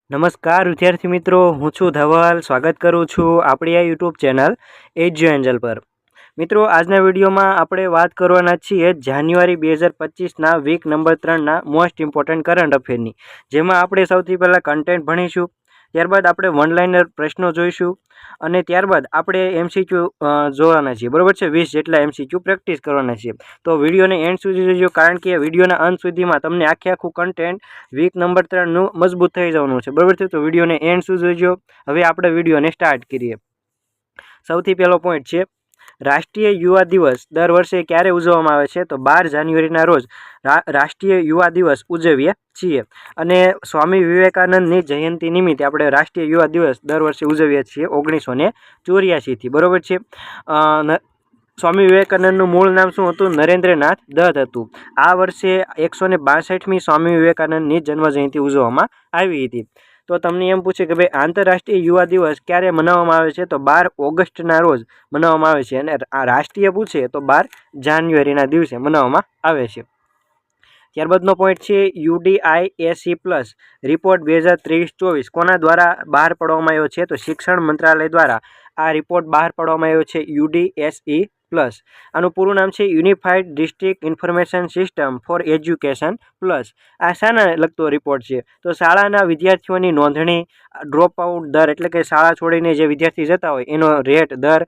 નમસ્કાર વિદ્યાર્થી મિત્રો, હું છું ધવલ. સ્વાગત કરું છું આપણી આ યુટ્યુબ ચેનલ એજ્યુ એન્જલ પર. મિત્રો, આજના વિડીયોમાં આપણે વાત કરવાના છીએ જાન્યુઆરી 2025ના વીક નંબર 3ના મોસ્ટ ઇમ્પોર્ટન્ટ કરંટ અફેરની, જેમાં આપણે સૌથી પહેલાં કન્ટેન્ટ ભણીશું, ત્યારબાદ આપણે વન લાઇનર પ્રશ્નો જોઈશું અને ત્યારબાદ આપણે એમસીક્યુ જોવાના છીએ. બરાબર છે, 20 જેટલા એમસીક્યુ પ્રેક્ટિસ કરવાના છીએ. તો વિડીયોને એન્ડ સુધી જોજો, કારણ કે વિડીયોના અંત સુધીમાં તમને આખું કન્ટેન્ટ વીક નંબર 3નું મજબૂત થઈ જવાનું છે. બરાબર છે, તો વિડીયોને એન્ડ સુધી જોજો. હવે આપણે વિડીયોને સ્ટાર્ટ કરીએ. સૌથી પહેલો પોઈન્ટ છે, રાષ્ટ્રીય યુવા દિવસ દર વર્ષે ક્યારે ઉજવવામાં આવે છે? તો 12 જાન્યુઆરીના રોજ રાષ્ટ્રીય યુવા દિવસ ઉજવીએ છીએ. અને સ્વામી વિવેકાનંદની જયંતિ નિમિત્તે આપણે રાષ્ટ્રીય યુવા દિવસ દર વર્ષે ઉજવીએ છીએ 1984થી. બરાબર છે. સ્વામી વિવેકાનંદનું મૂળ નામ શું હતું? નરેન્દ્રનાથ દત્ત હતું. આ વર્ષે 162મી સ્વામી વિવેકાનંદની જન્મજયંતિ ઉજવવામાં આવી હતી. તો તમને એમ પૂછે કે ભાઈ આંતરરાષ્ટ્રીય યુવા દિવસ ક્યારે મનાવવામાં આવે છે? તો 12 ઓગસ્ટના રોજ મનાવવામાં આવે છે. અને આ રાષ્ટ્રીય પૂછે તો 12 જાન્યુઆરીના દિવસે મનાવવામાં આવે છે. ત્યારબાદનો પોઈન્ટ છે, UDIAC પ્લસ રિપોર્ટ 2023-24 કોના દ્વારા બહાર પાડવામાં આવ્યો છે? તો શિક્ષણ મંત્રાલય દ્વારા આ રિપોર્ટ બહાર પાડવામાં આવ્યો છે, UDSE પ્લસ. આનું પૂરું નામ છે unified district information system for education plus. આ શાના લગતો રિપોર્ટ છે? તો શાળાના વિદ્યાર્થીઓની નોંધણી, ડ્રોપ આઉટ દર એટલે કે શાળા છોડીને જે વિદ્યાર્થી જતા હોય એનો રેટ, દર,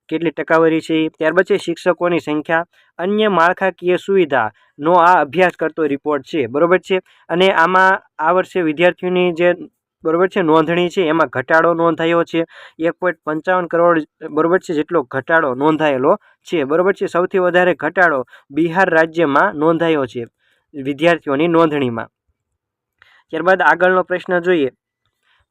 કેટલી ટકાવારી છે. ત્યારબાદ છે શિક્ષકોની સંખ્યા, અન્ય માળખાકીય સુવિધાનો આ અભ્યાસ કરતો રિપોર્ટ છે. બરાબર છે. અને આમાં આ વર્ષે વિદ્યાર્થીઓની જે બરાબર છે નોંધણી છે એમાં ઘટાડો નોંધાયો છે, 1.55 કરોડ બરાબર છે જેટલો ઘટાડો નોંધાયેલો છે. બરાબર છે. સૌથી વધારે ઘટાડો બિહાર રાજ્યમાં નોંધાયો છે વિદ્યાર્થીઓની નોંધણીમાં. ત્યારબાદ આગળનો પ્રશ્ન જોઈએ,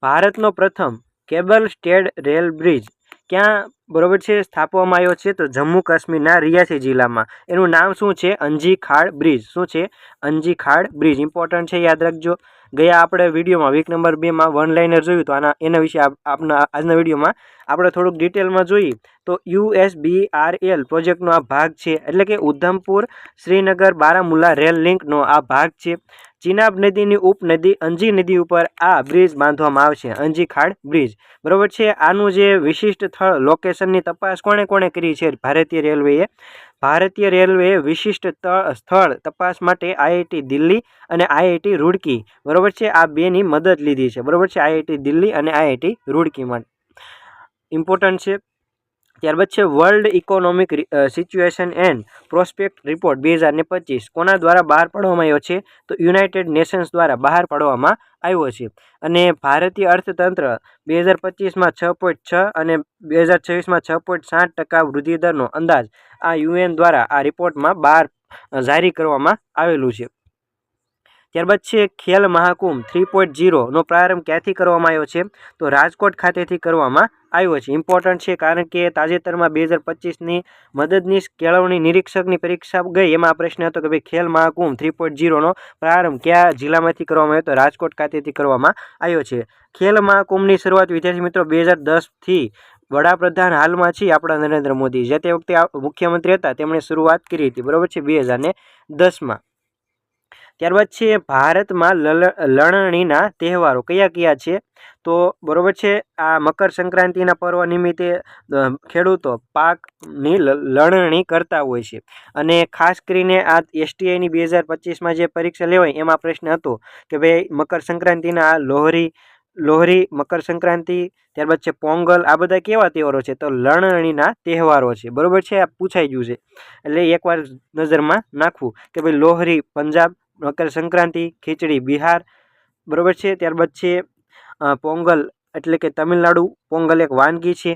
ભારતનો પ્રથમ કેબલ સ્ટેડ રેલ બ્રિજ ક્યાં બરાબર છે સ્થાપવામાં આવ્યો છે? તો જમ્મુ કાશ્મીરના રિયાસી જિલ્લામાં. એનું નામ શું છે? અંજી ખાડ બ્રિજ. શું છે? અંજી ખાડ બ્રિજ. ઇમ્પોર્ટન્ટ છે, યાદ રાખજો. ગયા આપણે વિડીયોમાં વીક નંબર 2માં વન લાઇનર જોયું, તો એના વિશે આજના વિડીયોમાં આપણે થોડુંક ડિટેલમાં જોઈએ. તો USBRL પ્રોજેક્ટનો આ ભાગ છે, એટલે કે ઉધમપુર શ્રીનગર બારામુલ્લા રેલ લિંકનો આ ભાગ છે. ચિનાબ નદીની ઉપનદી અંજી નદી ઉપર આ બ્રિજ બાંધવામાં આવશે, અંજી ખાડ બ્રિજ. બરાબર છે. આનું જે વિશિષ્ટ સ્થળ લોકેશનની તપાસ કોણે કરી છે? ભારતીય રેલવેએ. ભારતીય રેલવેએ વિશિષ્ટ સ્થળ તપાસ માટે IIT દિલ્હી અને IIT રૂડકી બરાબર છે આ બેની મદદ લીધી છે. બરાબર છે, IIT દિલ્હી અને IIT રૂડકી માટે. ઇમ્પોર્ટન્ટ છે. ત્યારબાદ છે world economic situation and prospect report 2025 કોના દ્વારા બહાર પાડવામાં આવ્યો છે? તો યુનાઇટેડ નેશન્સ દ્વારા બહાર પાડવામાં આવ્યો છે. અને ભારતીય અર્થતંત્ર 2025માં 6.6 અને 2026માં 6.7% વૃદ્ધિદરનો અંદાજ આ UN દ્વારા આ રિપોર્ટમાં જારી કરવામાં આવેલું છે. ત્યારબાદ છે ખેલ મહાકુંભ 3.0નો પ્રારંભ ક્યાંથી કરવામાં આવ્યો છે? તો રાજકોટ ખાતેથી કરવામાં આવ્યો છે. ઇમ્પોર્ટન્ટ છે, કારણ કે તાજેતરમાં 2025ની મદદનીશ કેળવણી નિરીક્ષકની પરીક્ષા ગઈ, એમાં આ પ્રશ્ન હતો કે ભાઈ ખેલ મહાકુંભ 3.0નો પ્રારંભ કયા જિલ્લામાંથી કરવામાં આવ્યો? તો રાજકોટ ખાતેથી કરવામાં આવ્યો છે. ખેલ મહાકુંભની શરૂઆત વિદ્યાર્થી મિત્રો 2010થી વડાપ્રધાન હાલમાં છે આપણા નરેન્દ્ર મોદી, જે તે વખતે મુખ્યમંત્રી હતા, તેમણે શરૂઆત કરી હતી. બરાબર છે, 2010માં. ત્યારબાદ છે ભારતમાં લણણીના તહેવારો કયા છે? તો બરાબર છે, આ મકર સંક્રાંતિના પર્વ નિમિત્તે ખેડૂતો પાકની લણણી કરતા હોય છે. અને ખાસ કરીને આ STIની 2025માં જે પરીક્ષા લેવાય એમાં પ્રશ્ન હતો કે ભાઈ મકર સંક્રાંતિના લોહરી, મકર સંક્રાંતિ, ત્યારબાદ છે પોંગલ, આ બધા કેવા તહેવારો છે? તો લણણીના તહેવારો છે. બરાબર છે, આ પૂછાઈ ગયું છે, એટલે એકવાર નજરમાં નાખવું કે ભાઈ લોહરી પંજાબ, મકર સંક્રાંતિ, ખીચડી બિહાર. બરાબર છે. ત્યારબાદ છે પોંગલ એટલે કે તમિલનાડુ. પોંગલ એક વાનગી છે.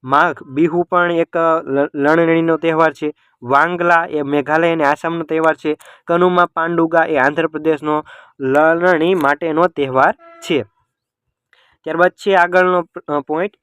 માઘ બિહુ પણ એક લણણીનો તહેવાર છે. વાંગલા એ મેઘાલય અને આસામનો તહેવાર છે. કનુમા પાંડુગા એ આંધ્રપ્રદેશનો લણણી માટેનો તહેવાર છે. ત્યારબાદ છે આગળનો પોઈન્ટ,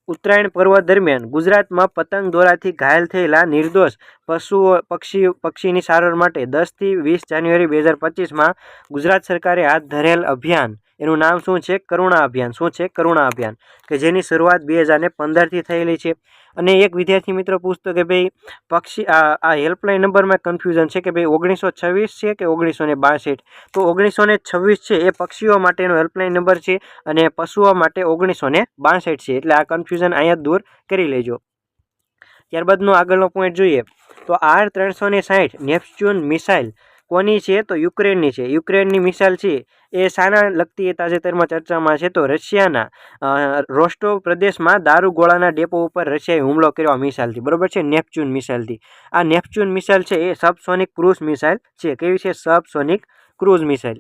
ઉત્તરાયણ પર્વ દરમિયાન ગુજરાતમાં પતંગ દોરાથી ઘાયલ થયેલા નિર્દોષ પક્ષીની સારવાર માટે 10થી 20 જાન્યુઆરી 2025માં ગુજરાત સરકારે હાથ ધરેલ અભિયાન એનું નામ શું છે? કરુણા અભિયાન. શું છે? કરુણા અભિયાન, કે જેની શરૂઆત 2015થી થયેલી છે. અને એક વિદ્યાર્થી મિત્રો પૂછતો કે ભાઈ આ હેલ્પલાઇન નંબરમાં કન્ફ્યુઝન છે કે ભાઈ 1926 છે કે 1962? તો 1926 છે એ પક્ષીઓ માટેનો હેલ્પલાઇન નંબર છે અને પશુઓ માટે 1962 છે. એટલે આ કન્ફ્યુઝન અહીંયા દૂર કરી લેજો. ત્યારબાદનો આગળનો પોઈન્ટ જોઈએ તો R360 નેપ્ચ્યુન મિસાઇલ કોની છે? તો યુક્રેનની છે. યુક્રેનની મિસાઇલ છે એ શાના લગતી તાજેતરમાં ચર્ચામાં છે? તો રશિયાના રોસ્ટોવ પ્રદેશમાં દારૂગોળાના ડેપો ઉપર રશિયાએ હુમલો કર્યો મિસાઇલથી, બરોબર છે, નેપ્ચ્યુન મિસાઇલથી. આ નેપ્ચ્યુન મિસાઇલ છે એ સબસોનિક ક્રૂઝ મિસાઇલ છે. કેવી છે? Subsonic cruise missile.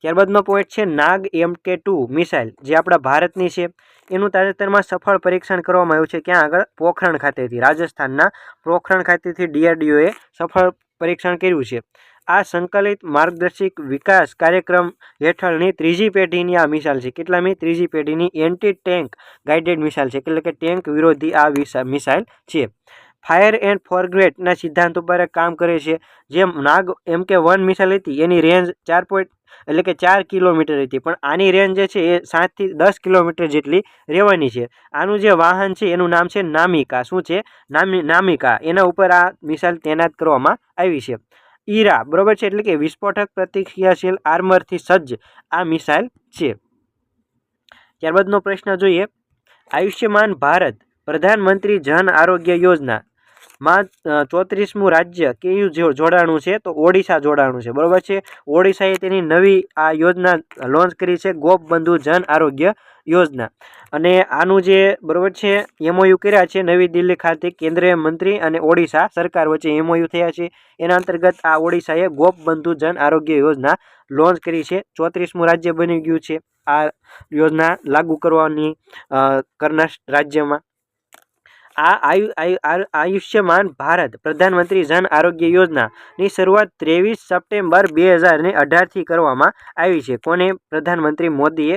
ત્યારબાદનો પોઈન્ટ છે નાગ MK2 મિસાઇલ, જે આપણા ભારતની છે. એનું તાજેતરમાં સફળ પરીક્ષણ કરવામાં આવ્યું છે. ક્યાં આગળ? પોખરણ ખાતેથી, રાજસ્થાનના પોખરણ ખાતેથી DRDOએ સફળ પરીક્ષણ કર્યું છે. આ સંકલિત માર્ગદર્શિક વિકાસ કાર્યક્રમ હેઠળની ત્રીજી પેઢીની આ મિસાઇલ છે. કેટલામી? ત્રીજી પેઢીની એન્ટી ટેન્ક ગાઇડેડ મિસાઇલ છે, એટલે કે ટેન્ક વિરોધી આ મિસાઇલ છે. ફાયર એન્ડ ફોરગ્રેટના સિદ્ધાંત ઉપર કામ કરે છે. જેમ નાગ MK1 મિસાઇલ હતી એની રેન્જ 4 કિલોમીટર હતી, પણ આની રેન્જ જે છે એ 7 થી 10 કિલોમીટર જેટલી રહેવાની છે. આનું જે વાહન છે એનું નામ છે નામિકા. શું છે? નામિકા. એના ઉપર આ મિસાઇલ તૈનાત કરવામાં આવી છે. ઈરા, બરોબર છે, એટલે કે વિસ્ફોટક પ્રતિક્રિયાશીલ આર્મરથી સજ્જ આ મિસાઇલ છે. ત્યારબાદનો પ્રશ્ન જોઈએ, આયુષ્યમાન ભારત પ્રધાનમંત્રી જન આરોગ્ય યોજના માં 34મું રાજ્ય કયું જોડાણું છે? તો ઓડિશા જોડાણું છે, બરોબર છે. ઓડિશાએ તેની નવી આ યોજના લોન્ચ કરી છે, ગોપબંધુ જન આરોગ્ય યોજના. અને આનું જે બરોબર છે MOU કર્યા છે નવી દિલ્હી ખાતે કેન્દ્રીય મંત્રી અને ઓડિશા સરકાર વચ્ચે MOU થયા છે. એના અંતર્ગત આ ઓડિશાએ ગોપબંધુ જન આરોગ્ય યોજના લોન્ચ કરી છે. 34મું રાજ્ય બની ગયું છે આ યોજના લાગુ કરવાની કરનાર રાજ્યમાં. આ આયુષ્યમાન ભારત પ્રધાનમંત્રી જન આરોગ્ય યોજનાની શરૂઆત 23 સપ્ટેમ્બર 2018થી કરવામાં આવી છે. કોને? પ્રધાનમંત્રી મોદીએ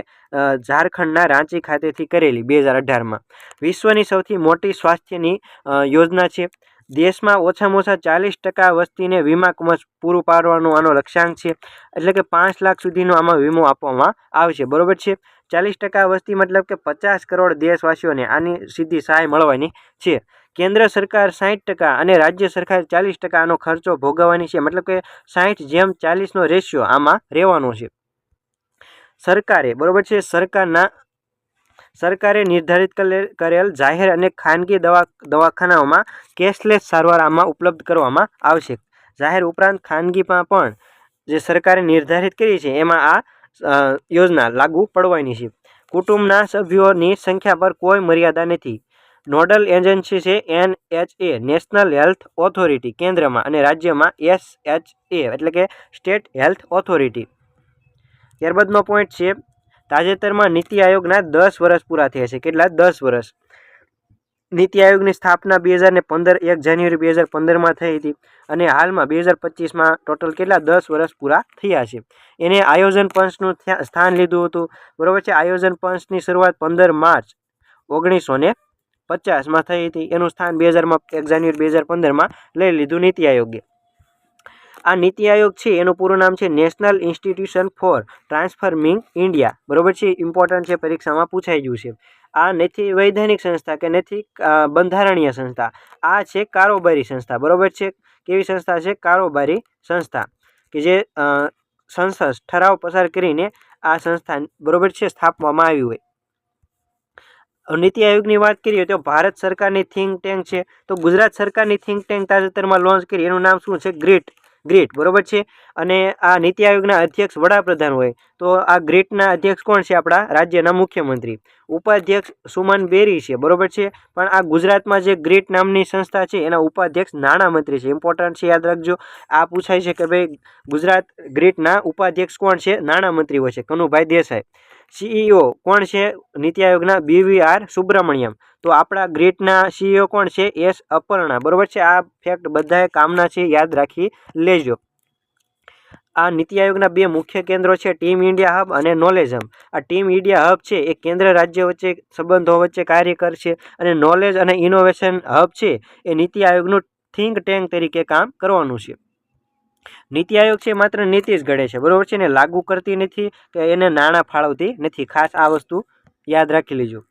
ઝારખંડના રાંચી ખાતેથી કરેલી 2018માં. વિશ્વની સૌથી મોટી સ્વાસ્થ્યની યોજના છે. દેશમાં ઓછામાં ઓછા 40% વસ્તીને વીમા કવચ પૂરું પાડવાનો આનો લક્ષ્યાંક છે. એટલે કે 5 લાખ સુધીનો આમાં વીમો આપવામાં આવશે, બરોબર છે. 40% વસ્તી મતલબ કે 50 કરોડ દેશવાસીઓને આની સીધી સહાય મળવાની છે. કેન્દ્ર સરકાર 60% અને રાજ્ય સરકાર 40% આનો ખર્ચો ભોગવવાની છે. મતલબ કે 60:40નો રેશિયો આમાં રહેવાનો છે. સરકારે, બરોબર છે, સરકારે નિર્ધારિત કરેલ જાહેર અને ખાનગી દવાખાનાઓમાં કેશલેસ સારવાર આમાં ઉપલબ્ધ કરવામાં આવશે. જાહેર ઉપરાંત ખાનગીમાં પણ જે સરકારે નિર્ધારિત કરી છે એમાં આ યોજના લાગુ પડવાની છે. કુટુંબના સભ્યોની સંખ્યા પર કોઈ મર્યાદા નથી. નોડલ એજન્સી છે NHA, નેશનલ હેલ્થ ઓથોરિટી કેન્દ્રમાં, અને રાજ્યમાં SHA એટલે કે સ્ટેટ હેલ્થ ઓથોરિટી. ત્યારબાદનો પોઈન્ટ છે તાજેતરમાં નીતિ આયોગના 10 વર્ષ પૂરા થયા છે. કેટલા? 10 વર્ષ. નીતિ આયોગની સ્થાપના 2015 1 જાન્યુઆરી 2015માં થઈ હતી અને હાલમાં 2025માં ટોટલ કેટલા? 10 વર્ષ પૂરા થયા છે. એને આયોજન પંચનું સ્થાન લીધું હતું, બરોબર છે. આયોજન પંચની શરૂઆત 15 માર્ચ 1950માં થઈ હતી. એનું સ્થાન 1 જાન્યુઆરી 2015માં લઈ લીધું નીતિ આયોગે. આ નીતિ આયોગ છે એનું પૂરું નામ છે national institution for transforming India, બરોબર છે. ઇમ્પોર્ટન્ટ છે, પરીક્ષામાં પૂછાઈ ગયું છે. આ નથી વૈધાનિક સંસ્થા કે નથી બંધારણીય સંસ્થા, આ છે કારોબારી સંસ્થા, બરોબર છે. કેવી સંસ્થા છે? કારોબારી સંસ્થા, કે જે સંસદ ઠરાવ પસાર કરીને આ સંસ્થા, બરોબર છે, સ્થાપવામાં આવી હોય. નીતિ આયોગની વાત કરીએ તો ભારત સરકારની થિંક ટેન્ક છે. તો ગુજરાત સરકારની થિંક ટેન્ક તાજેતરમાં લોન્ચ કરી, એનું નામ શું છે? ગ્રીટ, બરોબર છે. અને આ નીતિ આયોગના અધ્યક્ષ વડાપ્રધાન હોય. તો આ ગ્રીટના અધ્યક્ષ કોણ છે? આપણા રાજ્યના મુખ્યમંત્રી. ઉપાધ્યક્ષ સુમન બેરી છે, બરોબર છે. પણ આ ગુજરાતમાં જે ગ્રીટ નામની સંસ્થા છે એના ઉપાધ્યક્ષ નાણામંત્રી છે. ઇમ્પોર્ટન્ટ છે, યાદ રાખજો. આ પૂછાય છે કે ભાઈ ગુજરાત ગ્રીટના ઉપાધ્યક્ષ કોણ છે? નાણામંત્રી હોય છે, કનુભાઈ દેસાઈ. CEO કોણ છે નીતિ આયોગના? BVR સુબ્રમણ્યમ. તો આપણા ગ્રીટના CEO કોણ છે? S અપર્ણા, બરોબર છે. આ ફેક્ટ બધાએ કામના છે, યાદ રાખી લેજો. આ નીતિ આયોગના 2 મુખ્ય કેન્દ્રો છે, ટીમ ઇન્ડિયા હબ અને નોલેજ હબ. આ ટીમ ઇન્ડિયા હબ છે એ કેન્દ્ર રાજ્ય વચ્ચે સંબંધો વચ્ચે કાર્ય કરશે, અને નોલેજ અને ઇનોવેશન હબ છે એ નીતિ આયોગનું થિંક ટેન્ક તરીકે કામ કરવાનું છે. નીતિ આયોગ છે માત્ર નીતિ જ ઘડે છે, બરોબર છે, ને લાગુ કરતી નથી કે એને નાણાં ફાળવતી નથી. ખાસ આ વસ્તુ યાદ રાખી લેજો.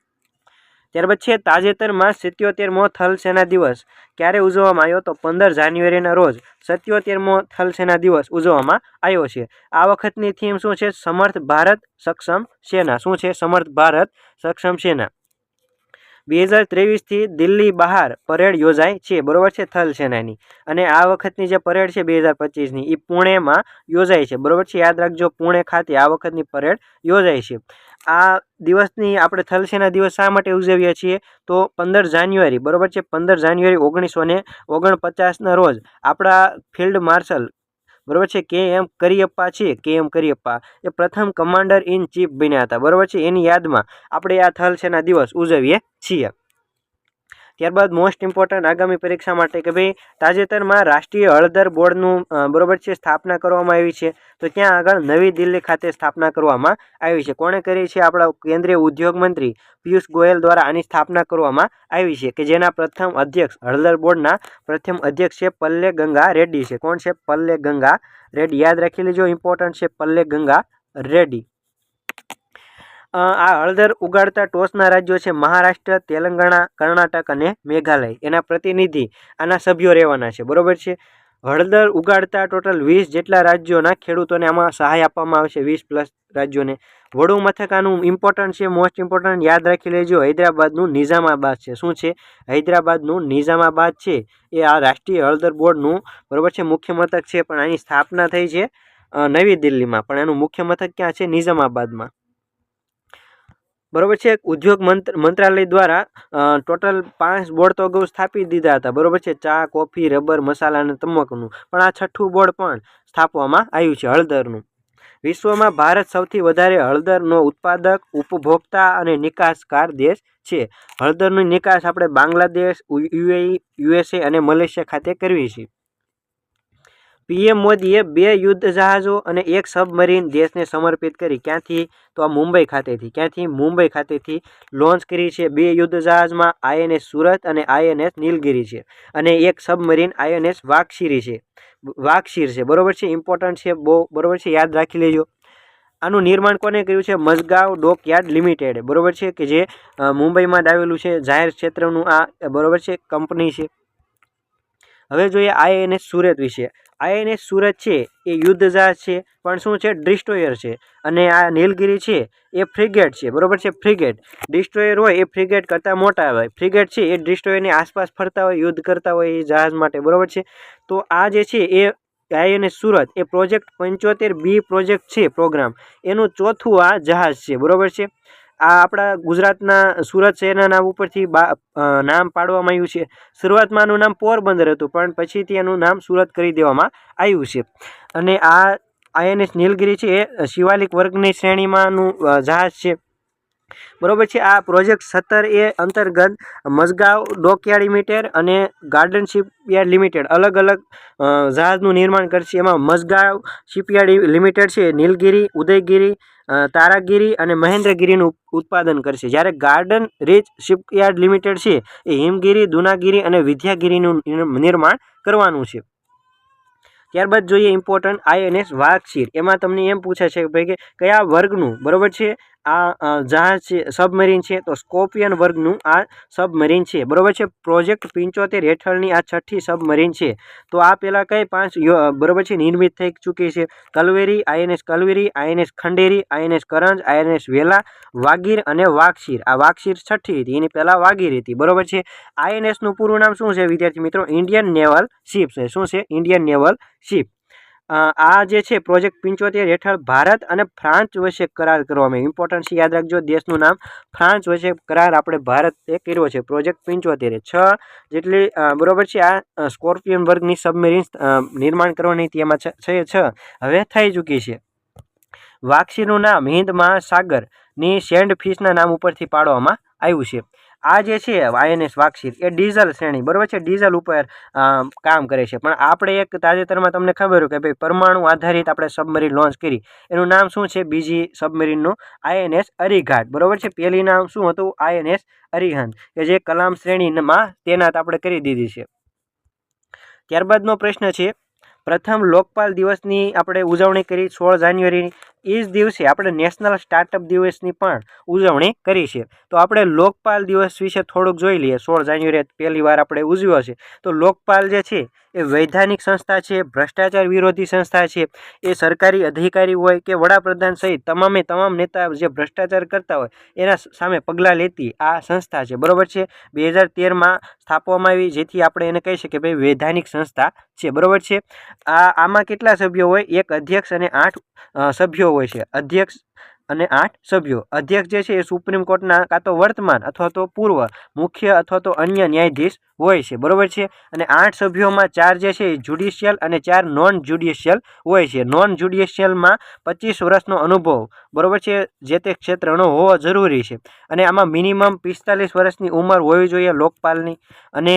ત્યારબાદ છે તાજેતરમાં 77મો થલ સેના દિવસ ક્યારે ઉજવવામાં આવ્યો? તો 15 જાન્યુઆરીના રોજ 77મો થલ સેના દિવસ ઉજવવામાં આવ્યો છે. આ વખતની થીમ શું છે? સમર્થ ભારત સક્ષમ સેના. શું છે? સમર્થ ભારત સક્ષમ સેના. 2023થી દિલ્હી બહાર પરેડ યોજાય છે, બરોબર છે, થલ સેનાની. અને આ વખતની જે પરેડ છે 2025ની એ પુણેમાં યોજાય છે, બરોબર છે. યાદ રાખજો, પુણે ખાતે આ વખતની પરેડ યોજાય છે. આ દિવસની આપણે થલ સેના દિવસ શા માટે ઉજવીએ છીએ? તો 15 જાન્યુઆરી, બરોબર છે, 15 જાન્યુઆરી 1949ના રોજ આપણા ફિલ્ડ માર્શલ, બરોબર છે, KM કરિયપ્પા છે, KM કરિયપ્પા એ પ્રથમ કમાન્ડર ઇન ચીફ બન્યા હતા, બરોબર છે. એની યાદમાં આપણે આ થલ સેના દિવસ ઉજવીએ છીએ. ત્યારબાદ મોસ્ટ ઇમ્પોર્ટન્ટ આગામી પરીક્ષા માટે કે ભાઈ તાજેતરમાં રાષ્ટ્રીય હળદર બોર્ડનું બરોબર છે સ્થાપના કરવામાં આવી છે. તો ત્યાં આગળ નવી દિલ્હી ખાતે સ્થાપના કરવામાં આવી છે. કોણે કરી છે? આપણા કેન્દ્રીય ઉદ્યોગ મંત્રી પિયુષ ગોયલ દ્વારા આની સ્થાપના કરવામાં આવી છે, કે જેના પ્રથમ અધ્યક્ષ હળદર બોર્ડના પ્રથમ અધ્યક્ષ છે પલ્લે ગંગા રેડ્ડી છે. કોણ છે? પલ્લે ગંગા રેડ્ડી. યાદ રાખી લેજો, ઇમ્પોર્ટન્ટ છે પલ્લે ગંગા રેડ્ડી. આ હળદર ઉગાડતા ટોચના રાજ્યો છે મહારાષ્ટ્ર, તેલંગાણા, કર્ણાટક અને મેઘાલય. એના પ્રતિનિધિ આના સભ્યો રહેવાના છે, બરોબર છે. હળદર ઉગાડતા ટોટલ 20 જેટલા રાજ્યોના ખેડૂતોને આમાં સહાય આપવામાં આવશે, 20+ રાજ્યોને. વડું મથક આનું ઇમ્પોર્ટન્ટ છે, મોસ્ટ ઇમ્પોર્ટન્ટ યાદ રાખી લેજો, હૈદરાબાદનું નિઝામાબાદ છે. શું છે? હૈદરાબાદનું નિઝામાબાદ છે એ આ રાષ્ટ્રીય હળદર બોર્ડનું, બરોબર છે, મુખ્ય મથક છે. પણ આની સ્થાપના થઈ છે નવી દિલ્હીમાં, પણ એનું મુખ્ય મથક ક્યાં છે? નિઝામાબાદમાં, બરોબર છે. ઉદ્યોગ મંત્રાલય દ્વારા ટોટલ 5 બોર્ડ તો અગાઉ સ્થાપી દીધા હતા, બરોબર છે, ચા, કોફી, રબર, મસાલા અને તમાકુનું. પણ આ 6થું બોર્ડ પણ સ્થાપવામાં આવ્યું છે હળદરનું. વિશ્વમાં ભારત સૌથી વધારે હળદરનો ઉત્પાદક, ઉપભોક્તા અને નિકાસકાર દેશ છે. હળદરની નિકાસ આપણે બાંગ્લાદેશ, UAE, USA અને મલેશિયા ખાતે કરવી છે. PM મોદીએ 2 યુદ્ધ જહાજો અને 1 સબમરીન દેશને સમર્પિત કરી. ક્યાંથી? તો આ મુંબઈ ખાતેથી. ક્યાંથી? મુંબઈ ખાતેથી લોન્ચ કરી છે. 2 યુદ્ધ જહાજમાં INS સુરત અને INS નીલગિરી છે, અને 1 સબમરીન INS વાઘશીર છે, બરોબર છે. ઇમ્પોર્ટન્ટ છે બહુ, બરોબર છે, યાદ રાખી લેજો. આનું નિર્માણ કોને કર્યું છે? મઝગાંવ ડોકયાર્ડ લિમિટેડ, બરોબર છે, કે જે મુંબઈમાં જ આવેલું છે. જાહેર ક્ષેત્રનું આ, બરોબર છે, કંપની છે. હવે જોઈએ INS સુરત વિશે. INS સુરત છે એ યુદ્ધ જહાજ છે, પણ શું છે? ડિસ્ટ્રોયર છે. અને આ નીલગિરી છે એ ફ્રિગેટ છે, બરોબર છે, ફ્રિગેટ. ડિસ્ટ્રોયર હોય એ ફ્રિગેટ કરતાં મોટા હોય. ફ્રિગેટ છે એ ડિસ્ટ્રોયરની આસપાસ ફરતા હોય, યુદ્ધ કરતા હોય એ જહાજ માટે, બરોબર છે. તો આ જે છે એ INS સુરત એ પ્રોજેક્ટ 75B પ્રોજેક્ટ છે, પ્રોગ્રામ, એનું 4થું આ જહાજ છે, બરોબર છે. આ આપણા ગુજરાતના સુરત શહેરના નામ ઉપરથી નામ પાડવામાં આવ્યું છે. શરૂઆતમાં આનું નામ પોરબંદર હતું, પણ પછીથી એનું નામ સુરત કરી દેવામાં આવ્યું છે. અને આ INS નીલગિરી છે એ શિવાલિક વર્ગની શ્રેણીમાંનું જહાજ છે, બરોબર છે. આ પ્રોજેક્ટ 17A અંતર્ગત મઝગાંવ ડોકયાર્ડ લિમિટેડ અને ગાર્ડન શિપયાર્ડ લિમિટેડ અલગ અલગ જહાજનું નિર્માણ કરશે. એમાં મઝગાંવ શિપયાર્ડ લિમિટેડ છે નીલગિરી, ઉદયગીરી, તારાગીરી અને મહેન્દ્રગીરીનું ઉત્પાદન કરશે. જ્યારે ગાર્ડન રીચ શિપયાર્ડ લિમિટેડ છે એ હિમગીરી, દુનાગીરી અને વિદ્યાગીરીનું નિર્માણ કરવાનું છે. ત્યારબાદ જોઈએ ઇમ્પોર્ટન્ટ INS વાઘશીર. એમાં તમને એમ પૂછે છે કે ભાઈ કે કયા વર્ગનું, બરોબર છે, આ જહાજ છે, સબમરીન છે? તો સ્કોર્પિયન વર્ગનું આ સબમરીન છે, બરોબર છે. પ્રોજેક્ટ 75 હેઠળની આ 6ઠ્ઠી સબમરીન છે. તો આ પહેલાં કઈ 5 બરોબર છે નિર્મિત થઈ ચૂકી છે? કલવેરી, INS કલવેરી, INS Khanderi, INS Karanj, INS વેલા, વાગીર અને વાઘશીર. આ વાઘશીર 6ઠ્ઠી હતી, એની પહેલાં વાગીર હતી, બરોબર છે. INS નું પૂરું નામ શું છે વિદ્યાર્થી મિત્રો? ઇન્ડિયન નેવલ શિપ છે. શું છે? Indian naval ship. આ જે છે પ્રોજેક્ટ 75 હેઠળ ભારત અને ફ્રાન્સ વચ્ચે કરાર કરવામાં. ઇમ્પોર્ટન્ટ છે, યાદ રાખજો, દેશનું નામ ફ્રાન્સ વચ્ચે કરાર આપણે ભારતે કર્યો છે. પ્રોજેક્ટ 75 6 જેટલી, બરોબર છે, આ સ્કોર્પિયન વર્ગની સબમેરીન નિર્માણ કરવાની હતી. એમાં 6 હવે થઈ ચૂકી છે. વાઘશીરનું નામ હિન્દ મહાસાગરની સેન્ડ ફિશના નામ ઉપરથી પાડવામાં આવ્યું છે. આ જે છે INS વાઘશીર એ ડીઝલ શ્રેણી, બરોબર છે, ડીઝલ ઉપર કામ કરે છે. પણ આપણે એક તાજેતરમાં તમને ખબર હોય કે ભાઈ પરમાણુ આધારિત આપણે સબમરીન લોન્ચ કરી. એનું નામ શું છે? બીજી સબમરીનનું INS અરિઘાટ, બરોબર છે. પહેલી નામ શું હતું? INS અરિહંત, કે જે કલામ શ્રેણીમાં તૈનાત આપણે કરી દીધી છે. ત્યારબાદનો પ્રશ્ન છે પ્રથમ લોકપાલ દિવસની આપણે ઉજવણી કરી 16 જાન્યુઆરીની. એ જ દિવસે આપણે નેશનલ સ્ટાર્ટઅપ દિવસની પણ ઉજવણી કરી છે. તો આપણે લોકપાલ દિવસ વિશે થોડુંક જોઈ લઈએ. 16 જાન્યુઆરી પહેલી વાર આપણે ઉજવ્યો છે. તો લોકપાલ જે છે એ વૈધાનિક સંસ્થા છે, ભ્રષ્ટાચાર વિરોધી સંસ્થા છે. એ સરકારી અધિકારી હોય કે વડાપ્રધાન સહિત તમામ નેતા જે ભ્રષ્ટાચાર કરતા હોય એના સામે પગલાં લેતી આ સંસ્થા છે. બરોબર છે. 2013માં સ્થાપવામાં આવી, જેથી આપણે એને કહી શકીએ ભાઈ વૈધાનિક સંસ્થા છે. બરોબર છે. આમાં કેટલા સભ્યો હોય? એક અધ્યક્ષ અને 8 સભ્યો હોય છે. અધ્યક્ષ અને 8 સભ્યો. અધ્યક્ષ જે છે એ સુપ્રીમ કોર્ટના કાં તો વર્તમાન અથવા તો પૂર્વ મુખ્ય અથવા તો અન્ય ન્યાયાધીશ હોય છે. બરોબર છે. અને 8 સભ્યોમાં 4 જે છે એ જ્યુડિશિયલ અને 4 નોન જ્યુડિશિયલ હોય છે. નોન જ્યુડિશિયલમાં 25 વર્ષનો અનુભવ, બરોબર છે, જે તે ક્ષેત્રનો હોવો જરૂરી છે. અને આમાં મિનિમમ 45 વર્ષની ઉંમર હોવી જોઈએ લોકપાલની. અને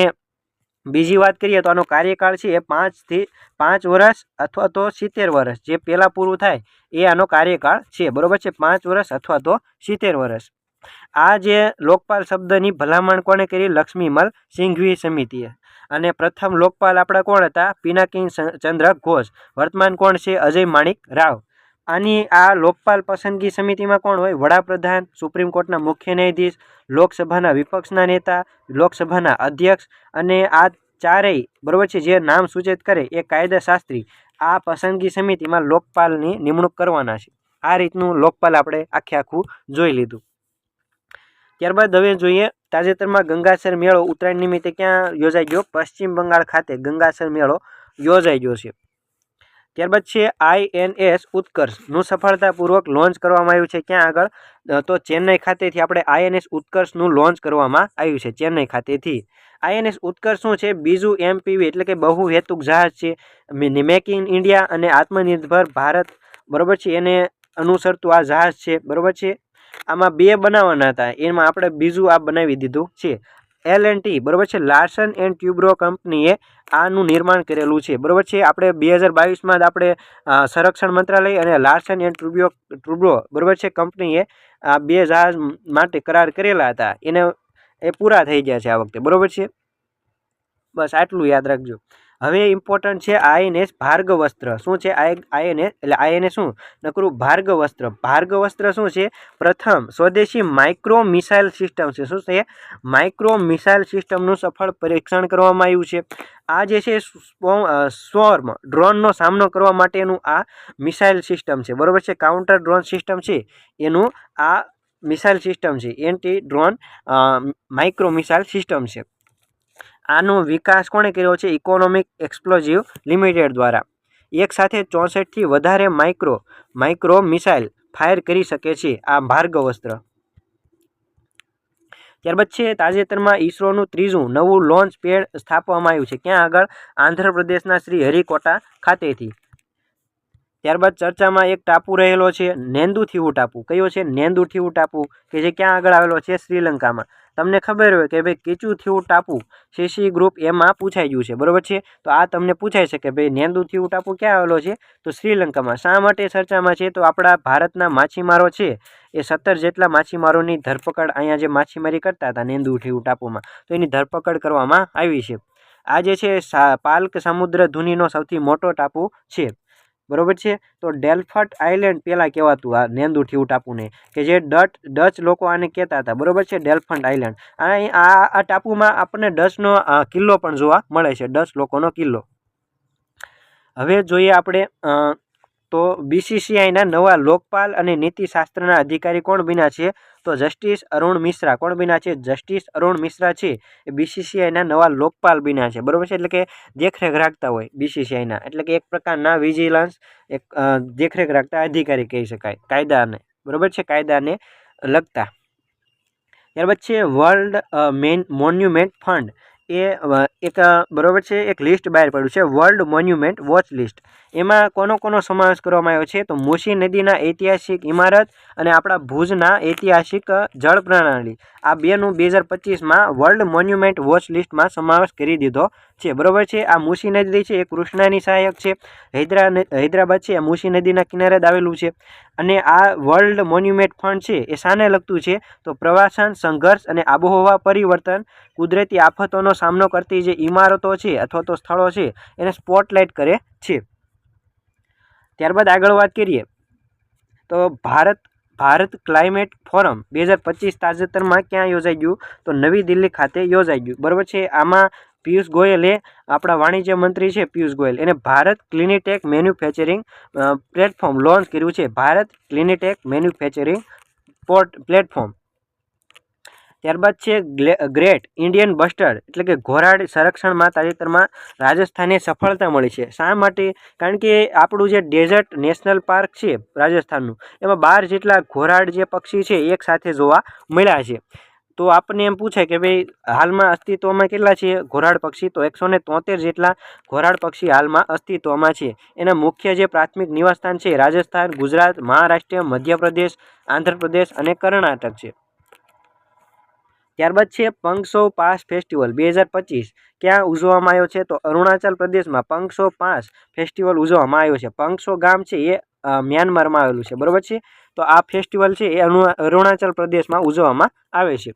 બીજી વાત કરીએ તો આનો કાર્યકાળ છે એ 5 વર્ષ અથવા તો 70 વર્ષ, જે પહેલાં પૂરું થાય એ આનો કાર્યકાળ છે. બરોબર છે. 5 વર્ષ અથવા તો 70 વર્ષ. આ જે લોકપાલ શબ્દની ભલામણ કોણે કરી? લક્ષ્મીમલ સિંઘવી સમિતિએ. અને પ્રથમ લોકપાલ આપણા કોણ હતા? પિનાકી ચંદ્ર ઘોષ. વર્તમાન કોણ છે? અજય માણિક રાવ. આની આ લોકપાલ પસંદગી સમિતિમાં કોણ હોય? વડાપ્રધાન, સુપ્રીમ કોર્ટના મુખ્ય ન્યાયાધીશ, લોકસભાના વિપક્ષના નેતા, લોકસભાના અધ્યક્ષ અને આ ચારેય, બરોબર છે, જે નામ સૂચિત કરે એ કાયદાશાસ્ત્રી આ પસંદગી સમિતિમાં લોકપાલની નિમણૂક કરવાના છે. આ રીતનું લોકપાલ આપણે આખું જોઈ લીધું. ત્યારબાદ હવે જોઈએ તાજેતરમાં ગંગાસર મેળો ઉત્તરાયણ નિમિત્તે ક્યાં યોજાઈ ગયો? પશ્ચિમ બંગાળ ખાતે ગંગાસર મેળો યોજાઈ ગયો છે. ત્યારબાદ છે INS ઉત્કર્ષનું સફળતાપૂર્વક લોન્ચ કરવામાં આવ્યું છે. ક્યાં આગળ? તો ચેન્નઈ ખાતેથી આપણે INS ઉત્કર્ષનું લોન્ચ કરવામાં આવ્યું છે. ચેન્નઈ ખાતેથી INS ઉત્કર્ષ શું છે? બીજું MPV એટલે કે બહુહેતુક જહાજ છે. મેક ઇન ઇન્ડિયા અને આત્મનિર્ભર ભારત, બરોબર છે, એને અનુસરતું આ જહાજ છે. બરોબર છે. આમાં 2 બનાવવાના હતા, એમાં આપણે બીજું આ બનાવી દીધું છે. L&T, બરોબર છે, લાર્સન એન્ડ ટ્યુબ્રો કંપનીએ આનું નિર્માણ કરેલું છે. બરોબર છે. આપણે 2022માં જ આપણે સંરક્ષણ મંત્રાલય અને લાર્સન એન્ડ ટ્યુબ્રો, બરોબર છે, કંપનીએ આ 2 જહાજ માટે કરાર કરેલા હતા. એ પૂરા થઈ ગયા છે આ વખતે. બરોબર છે. બસ આટલું યાદ રાખજો. હવે ઇમ્પોર્ટન્ટ છે INS ભાર્ગવસ્ત્ર. શું છે INS? એટલે INS શું? નકરું ભાર્ગવસ્ત્ર. ભાર્ગવસ્ત્ર શું છે? પ્રથમ સ્વદેશી માઇક્રો મિસાઇલ સિસ્ટમ છે. શું છે? માઇક્રો મિસાઇલ સિસ્ટમનું સફળ પરીક્ષણ કરવામાં આવ્યું છે. આ જે છે સ્વર્મ ડ્રોનનો સામનો કરવા માટેનું આ મિસાઇલ સિસ્ટમ છે. બરોબર છે. કાઉન્ટર ડ્રોન સિસ્ટમ છે એનું આ મિસાઇલ સિસ્ટમ છે. Anti drone micro missile system છે. આનો વિકાસ કોણે કર્યો છે? ઇકોનોમિક એક્સપ્લોઝિવ લિમિટેડ દ્વારા. એક સાથે 64થી વધારે માઇક્રો મિસાઇલ ફાયર કરી શકે છે આ ભાર્ગવસ્ત્ર. ત્યારબાદ છે તાજેતરમાં ઈસરોનું 3જું નવું લોન્ચ પેડ સ્થાપવામાં આવ્યું છે. ક્યાં આગળ? આંધ્રપ્રદેશના શ્રી હરિકોટા ખાતેથી. ત્યારબાદ ચર્ચામાં એક ટાપુ રહેલો છે, નેન્દુથીવુ ટાપુ. કયો છે? નેન્દુથીવુ ટાપુ, કે જે ક્યાં આગળ આવેલો છે? શ્રીલંકામાં. તમને ખબર હોય કે ભાઈ કિચુથીવુ ટાપુ CC ગ્રુપ એમાં પૂછાઈ ગયું છે. બરોબર છે. તો આ તમને પૂછાય છે કે ભાઈ નેન્દુથીવુ ટાપુ ક્યાં આવેલો છે? તો શ્રીલંકામાં. શા માટે ચર્ચામાં છે? તો આપણા ભારતના માછીમારો છે એ 17 જેટલા માછીમારોની ધરપકડ, અહીંયા જે માછીમારી કરતા હતા નેન્દુથીવુ ટાપુમાં, તો એની ધરપકડ કરવામાં આવી છે. આ જે છે પાલ્ક સમુદ્ર ધુનીનો સૌથી મોટો ટાપુ છે. બરોબર છે. તો ડેલ્ફટ આઇલેન્ડ પહેલાં કહેવાતું આ નેન્દુથીવુ ટાપુને, કે જે ડચ લોકો આને કહેતા હતા. બરોબર છે. ડેલ્ફટ આઇલેન્ડ. આ ટાપુમાં આપણને ડચનો કિલ્લો પણ જોવા મળે છે, ડચ લોકોનો કિલ્લો. હવે જોઈએ આપણે તો BCCIના નવા લોકપાલ અને નીતિશાસ્ત્રના અધિકારી કોણ બન્યા છે? તો જસ્ટિસ અરુણ મિશ્રા. કોણ બન્યા છે? જસ્ટિસ અરુણ મિશ્રા છે એ BCCIના નવા લોકપાલ બન્યા છે. બરોબર છે. એટલે કે દેખરેખ રાખતા હોય BCCIના, એટલે કે એક પ્રકારના વિજિલન્સ, એક દેખરેખ રાખતા અધિકારી કહી શકાય કાયદાને. બરોબર છે. કાયદાને લગતા. ત્યારબાદ છે વર્લ્ડ મોન્યુમેન્ટ ફંડ. એ એક, બરોબર છે, એક લિસ્ટ બહાર પડ્યું છે, વર્લ્ડ મોન્યુમેન્ટ વોચ લિસ્ટ. એમાં કોનો સમાવેશ કરવામાં આવ્યો છે? તો મૂસી નદીના ઐતિહાસિક ઇમારત અને આપણા ભુજના ઐતિહાસિક જળ પ્રણાલી, આ બેનું 2025માં વર્લ્ડ મોન્યુમેન્ટ વોચ લિસ્ટમાં સમાવેશ કરી દીધો છે, બરોબર છે। આ મૂસી નદી છે એ કૃષ્ણાની સહાયક છે। હૈદરાબાદ છે એ મૂસી નદીના કિનારે જ આવેલું છે। અને આ વર્લ્ડ મોન્યુમેન્ટ ફંડ છે એ શાને લગતું છે? તો પ્રવાસન, સંઘર્ષ અને આબોહવા પરિવર્તન, કુદરતી આફતોનો સામનો કરતી જે ઇમારતો છે અથવા તો સ્થળો છે એને સ્પોટલાઇટ કરે છે। ત્યારબાદ આગળ વાત કરીએ તો ભારત ક્લાઇમેટ ફોરમ 2025 તાજેતરમાં ક્યાં યોજાઈ ગયું? તો નવી દિલ્હી ખાતે યોજાઈ ગયું, બરાબર છે। આમાં પિયુષ ગોયલે, આપણા વાણિજ્ય મંત્રી છે પિયુષ ગોયલ, એને Bharat cleantech manufacturing platform launch કર્યું છે। Bharat cleantech manufacturing platform. ત્યારબાદ છે ગ્રેટ ઇન્ડિયન બસ્ટર્ડ એટલે કે ઘોરાડ સંરક્ષણમાં તાજેતરમાં રાજસ્થાનને સફળતા મળી છે। શા માટે? કારણ કે આપણું જે ડેઝર્ટ નેશનલ પાર્ક છે રાજસ્થાનનું, એમાં 12 જેટલા ઘોરાડ જે પક્ષી છે એક સાથે જોવા મળ્યા છે। તો આપણને એમ પૂછાય કે ભાઈ હાલમાં અસ્તિત્વમાં કેટલા છે ઘોરાડ પક્ષી? તો 173 જેટલા ઘોરાડ પક્ષી હાલમાં અસ્તિત્વમાં છે। એના મુખ્ય જે પ્રાથમિક નિવાસસ્થાન છે રાજસ્થાન, ગુજરાત, મહારાષ્ટ્ર, મધ્યપ્રદેશ, આંધ્રપ્રદેશ અને કર્ણાટક છે। ત્યારબાદ છે પંગસો પાસ ફેસ્ટિવલ 2025 ક્યાં ઉજવવામાં આવ્યો છે? તો અરુણાચલ પ્રદેશમાં પંગસો પાસ ફેસ્ટિવલ ઉજવવામાં આવ્યો છે। પંગસો ગામ છે એ મ્યાનમારમાં આવેલું છે, બરોબર છે। તો આ ફેસ્ટિવલ છે એ અરુણાચલ પ્રદેશમાં ઉજવવામાં આવે છે।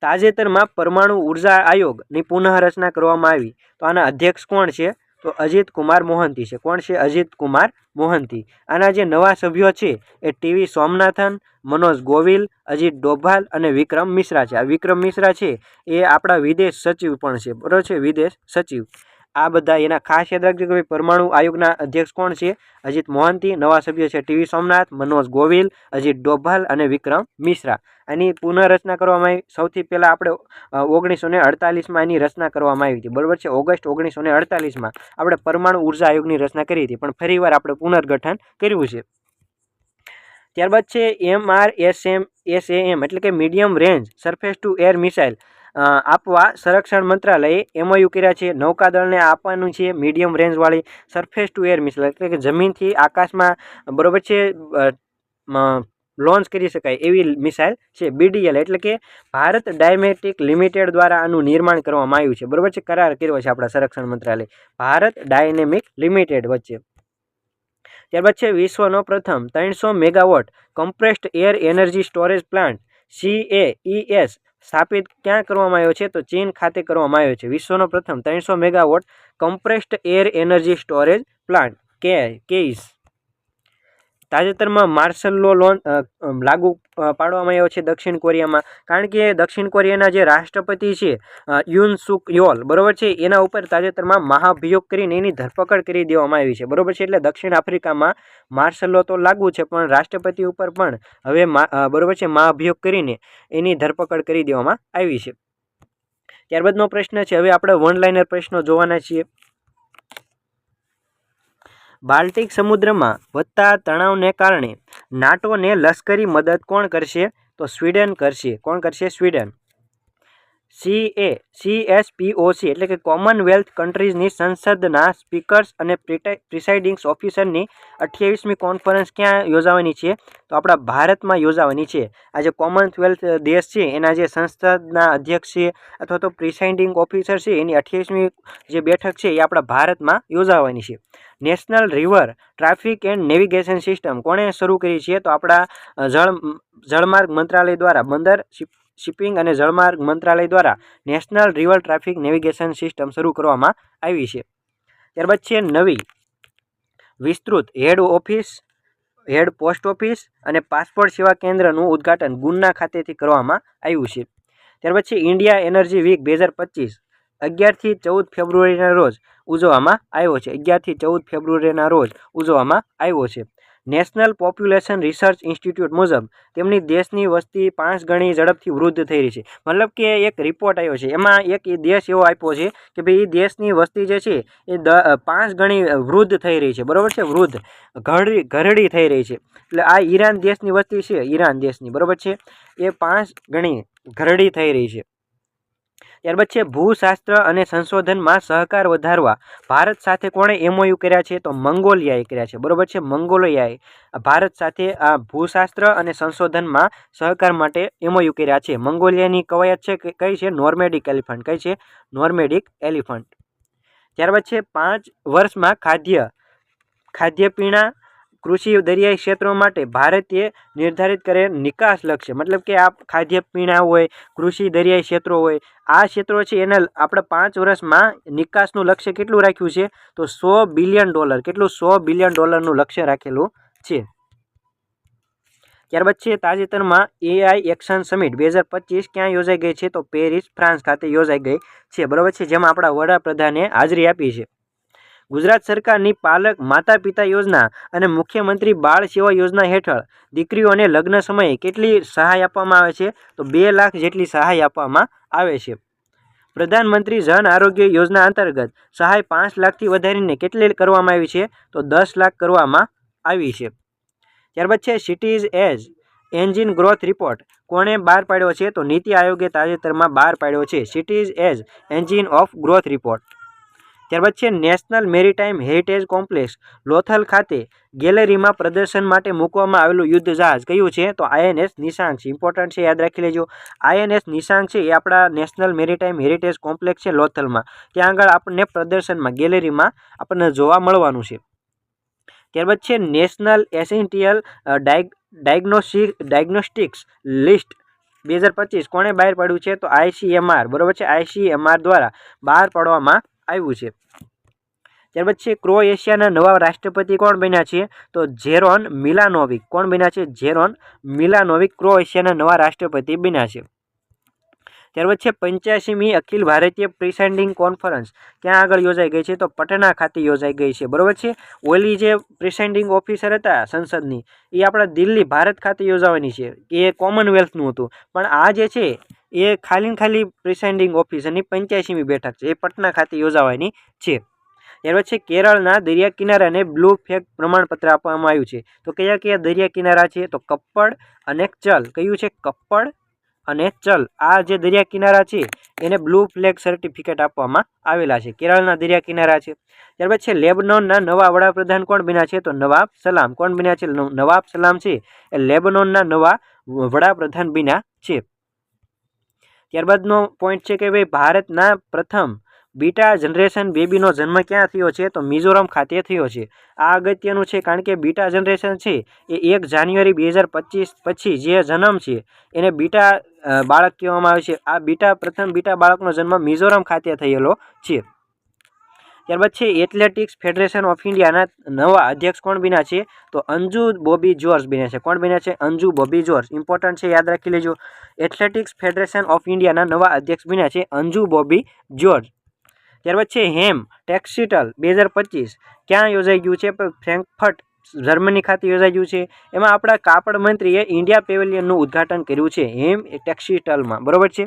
તાજેતરમાં પરમાણુ ઉર્જા આયોગની પુનઃરચના કરવામાં આવી, તો આના અધ્યક્ષ કોણ છે? તો અજીત કુમાર મોહંતી છે। કોણ છે? અજીત કુમાર મોહંતી। આના જે નવા સભ્યો છે એ ટીવી સોમનાથન, મનોજ ગોવિલ, અજીત ડોભાલ અને વિક્રમ મિશ્રા છે। આ વિક્રમ મિશ્રા છે એ આપણા વિદેશ સચિવ પણ છે, બરોબર છે, વિદેશ સચિવ। આ બધા એના ખાસ યાદ રાખજો કે પરમાણુ આયોગના અધ્યક્ષ કોણ છે? અજીત મોહંતી। નવા સભ્ય છે ટીવી સોમનાથ, મનોજ ગોવિલ, અજીત ડોભાલ અને વિક્રમ મિશ્રા। આની પુનઃરચના કરવામાં આવી સૌથી પહેલા આપણે 1948માં એની રચના કરવામાં આવી હતી, બરોબર છે। ઓગસ્ટ 1948માં આપણે પરમાણુ ઉર્જા આયોગની રચના કરી હતી, પણ ફરીવાર આપણે પુનર્ગઠન કર્યું છે। ત્યારબાદ છે MRSAM એટલે કે medium range surface to air missile આપવા સંરક્ષણ મંત્રાલયે MOU કર્યા છે। નૌકાદળને આપવાનું છે મીડિયમ રેન્જવાળી સરફેસ ટુ એર મિસાઇલ એટલે કે જમીનથી આકાશમાં, બરોબર છે, લોન્ચ કરી શકાય એવી મિસાઇલ છે। BDL એટલે કે ભારત ડાયનેમિક લિમિટેડ દ્વારા આનું નિર્માણ કરવામાં આવ્યું છે, બરોબર છે, કરાર કર્યો છે આપણા સંરક્ષણ મંત્રાલય ભારત ડાયનેમિક લિમિટેડ વચ્ચે। ત્યારબાદ છે વિશ્વનો પ્રથમ 300 megawatt compressed air energy storage plant CAES સ્થાપિત ક્યાં કરવામાં આવ્યો છે? તો ચીન ખાતે કરવામાં આવ્યો છે। વિશ્વનો પ્રથમ 300 megawatt compressed air energy storage plant કેઈસ। તાજેતરમાં માર્શલ લો લાગુ પાડવામાં આવ્યો છે દક્ષિણ કોરિયામાં, કારણ કે દક્ષિણ કોરિયાના જે રાષ્ટ્રપતિ છે યુન સુક યોલ, બરોબર છે, એના ઉપર તાજેતરમાં મહાભિયોગ કરીને એની ધરપકડ કરી દેવામાં આવી છે, બરોબર છે। એટલે દક્ષિણ આફ્રિકામાં માર્શલ લો તો લાગુ છે પણ રાષ્ટ્રપતિ ઉપર પણ હવે બરોબર છે મહાભિયોગ કરીને એની ધરપકડ કરી દેવામાં આવી છે। ત્યારબાદનો પ્રશ્ન છે, હવે આપણે વન લાઇનર પ્રશ્નો જોવાના છીએ। બાલ્ટિક સમુદ્રમાં વધતા તણાવને કારણે નાટોને લશ્કરી મદદ કોણ કરશે? તો સ્વીડન કરશે। કોણ કરશે? સ્વીડન। CSPOC એટલે કે કોમનવેલ્થ કન્ટ્રીઝની સંસદના સ્પીકર્સ અને પ્રિસાઇડિંગ ઓફિસરની 28મી કોન્ફરન્સ ક્યાં યોજાવાની છે? તો આપણા ભારતમાં યોજાવાની છે। આ જે કોમનવેલ્થ દેશ છે એના જે સંસદના અધ્યક્ષ છે અથવા તો પ્રિસાઇડિંગ ઓફિસર છે એની 28મી જે બેઠક છે એ આપણા ભારતમાં યોજાવાની છે। National river traffic and navigation system કોણે શરૂ કરી છે? તો આપણા જળમાર્ગ મંત્રાલય દ્વારા, બંદર શિપિંગ અને જળમાર્ગ મંત્રાલય દ્વારા national river traffic navigation system શરૂ કરવામાં આવી છે। ત્યારબાદ છે નવી વિસ્તૃત હેડ પોસ્ટ ઓફિસ અને પાસપોર્ટ સેવા કેન્દ્રનું ઉદ્ઘાટન ગુન્ના ખાતેથી કરવામાં આવ્યું છે। ત્યારબાદ છે ઇન્ડિયા એનર્જી વીક 2025 11 થી 14 ફેબ્રુઆરીના રોજ ઉજવવામાં આવ્યો છે। 11 થી 14 ફેબ્રુઆરીના રોજ ઉજવવામાં આવ્યો છે। નેશનલ પોપ્યુલેશન રિસર્ચ ઇન્સ્ટિટ્યૂટ મુજબ તેમની દેશની વસ્તી 5 ગણી ઝડપથી વૃદ્ધ થઈ રહી છે। મતલબ કે એક રિપોર્ટ આવ્યો છે, એમાં એક દેશ એવો આપ્યો છે કે ભાઈ એ દેશની વસ્તી જે છે એ 5 ગણી વૃદ્ધ થઈ રહી છે, બરોબર છે, વૃદ્ધ ઘરડી થઈ રહી છે। એટલે આ ઈરાન દેશની વસ્તી છે, ઈરાન દેશની, બરોબર છે, એ 5 ગણી ઘરડી થઈ રહી છે। ત્યારબાદ છે ભૂશાસ્ત્ર અને સંશોધનમાં સહકાર વધારવા ભારત સાથે કોણે એમઓયુ કર્યા છે? તો મંગોલિયાએ કર્યા છે, બરોબર છે। મંગોલિયાએ ભારત સાથે આ ભૂશાસ્ત્ર અને સંશોધનમાં સહકાર માટે એમઓયુ કર્યા છે। મંગોલિયાની કવાયત છે કઈ છે? નોર્મેડિક એલિફન્ટ। કઈ છે? નોર્મેડિક એલિફન્ટ। ત્યારબાદ છે 5 વર્ષમાં ખાદ્ય પીણા કૃષિ દરિયાઈ ક્ષેત્રો માટે ભારતે નિર્ધારિત કરેલ નિકાસ લક્ષ્ય, મતલબ કે આ ખાદ્ય પીણા હોય, કૃષિ દરિયાઈ ક્ષેત્રો હોય, આ ક્ષેત્રો છે એને આપણે 5 વર્ષમાં નિકાસનું લક્ષ્ય કેટલું રાખ્યું છે? તો $100 બિલિયન। કેટલું? $100 બિલિયન લક્ષ્ય રાખેલું છે। ત્યારબાદ છે તાજેતરમાં એઆઈ એક્શન સમિટ 2025 ક્યાં યોજાઈ ગઈ છે? તો પેરિસ, ફ્રાન્સ ખાતે યોજાઈ ગઈ છે, બરોબર છે, જેમાં આપણા વડાપ્રધાને હાજરી આપી છે। ગુજરાત સરકારની પાલક માતા પિતા યોજના અને મુખ્યમંત્રી બાળ સેવા યોજના હેઠળ દીકરીઓને લગ્ન સમયે કેટલી સહાય આપવામાં આવે છે? તો 2 લાખ જેટલી સહાય આપવામાં આવે છે। પ્રધાનમંત્રી જન આરોગ્ય યોજના અંતર્ગત સહાય 5 લાખથી વધારીને કેટલી કરવામાં આવી છે? તો 10 લાખ કરવામાં આવી છે। ત્યારબાદ છે cities as engine growth report કોણે બહાર પાડ્યો છે? તો નીતિ આયોગે તાજેતરમાં બહાર પાડ્યો છે cities as engine of growth report. ત્યારબાદ છે national maritime heritage complex Lothal ખાતે ગેલેરીમાં પ્રદર્શન માટે મૂકવામાં આવેલું યુદ્ધ જહાજ કયું છે? તો આઈએનએસ નિશાંક છે। ઇમ્પોર્ટન્ટ છે, યાદ રાખી લેજો। આઈએનએસ નિશાંક છે એ આપણા નેશનલ મેરીટાઈમ હેરિટેજ કોમ્પ્લેક્સ છે લોથલમાં, ત્યાં આગળ આપણને પ્રદર્શનમાં ગેલેરીમાં આપણને જોવા મળવાનું છે। ત્યારબાદ છે નેશનલ એસેન્ટિયલ ડાયગ્નોસ્ટિક્સ લિસ્ટ 2025 કોણે બહાર પાડ્યું છે? તો આઈસીએમઆર, બરોબર છે, આઈસીએમઆર દ્વારા બહાર પાડવામાં આવ્યું છે। ત્યારબાદ છે ક્રોએશિયાના નવા રાષ્ટ્રપતિ કોણ બન્યા છે? તો ઝેરોન મિલાનોવિક। કોણ બન્યા છે? ઝેરોન મિલાનોવિક ક્રોએશિયાના નવા રાષ્ટ્રપતિ બન્યા છે। ત્યારબાદ છે 85મી અખિલ ભારતીય પ્રિસાઇડિંગ કોન્ફરન્સ ક્યાં આગળ યોજાઈ ગઈ છે? તો પટના ખાતે યોજાઈ ગઈ છે, બરોબર છે। ઓલી જે પ્રિસાઇડિંગ ઓફિસર હતા સંસદની એ આપણા દિલ્હી ભારત ખાતે યોજાવાની છે, એ કોમનવેલ્થનું હતું, પણ આ જે છે એ ખાલી પ્રિસાઇડિંગ ઓફિસરની 85મી બેઠક છે, એ પટના ખાતે યોજાવાની છે। ત્યારબાદ છે કેરળના દરિયા કિનારાને બ્લુ ફ્લેગ પ્રમાણપત્ર આપવામાં આવ્યું છે, તો કયા કયા દરિયા કિનારા છે? તો કપ્પડ અને ચલ। કયું છે? કપ્પડ અને ચલ। આ જે દરિયા કિનારા છે એને બ્લુ ફ્લેગ સર્ટિફિકેટ આપવામાં આવેલા છે, કેરળના દરિયા કિનારા છે। ત્યારબાદ છે લેબનોનના નવા વડાપ્રધાન કોણ બન્યા છે? તો નવાબ સલામ। કોણ બન્યા છે? નવાબ સલામ છે એ લેબનોનના નવા વડાપ્રધાન બન્યા છે। ત્યારબાદનો પોઈન્ટ છે કે ભાઈ ભારતના પ્રથમ બીટા જનરેશન બેબીનો જન્મ ક્યાં થયો છે? તો મિઝોરમ ખાતે થયો છે। આ અગત્યનું છે કારણ કે બીટા જનરેશન છે એ 1 જાન્યુઆરી 2025 પછી જે જન્મ છે એને બીટા બાળક કહેવામાં આવે છે। આ પ્રથમ બીટા બાળકનો જન્મ મિઝોરમ ખાતે થયેલો છે। ત્યારબાદ છે એથ્લેટિક્સ ફેડરેશન ઓફ ઇન્ડિયાના નવા અધ્યક્ષ કોણ બન્યા છે? તો અંજુ બોબી જોર્જ બન્યા છે। કોણ બન્યા છે? અંજુ બોબી જોર્જ। ઇમ્પોર્ટન્ટ છે, યાદ રાખી લેજો। એથ્લેટિક્સ ફેડરેશન ઓફ ઇન્ડિયાના નવા અધ્યક્ષ બન્યા છે અંજુ બોબી જોર્જ। ત્યારબાદ છે હેમ ટેક્સટાઇલ 2025 ક્યાં યોજાઈ ગયું છે? ફ્રેન્કફર્ટ જર્મની ખાતે યોજાઈ ગયું છે। એમાં આપણા કાપડ મંત્રીએ ઇન્ડિયા પેવેલિયનનું ઉદ્ઘાટન કર્યું છે હેમ ટેક્સટાઇલમાં, બરોબર છે।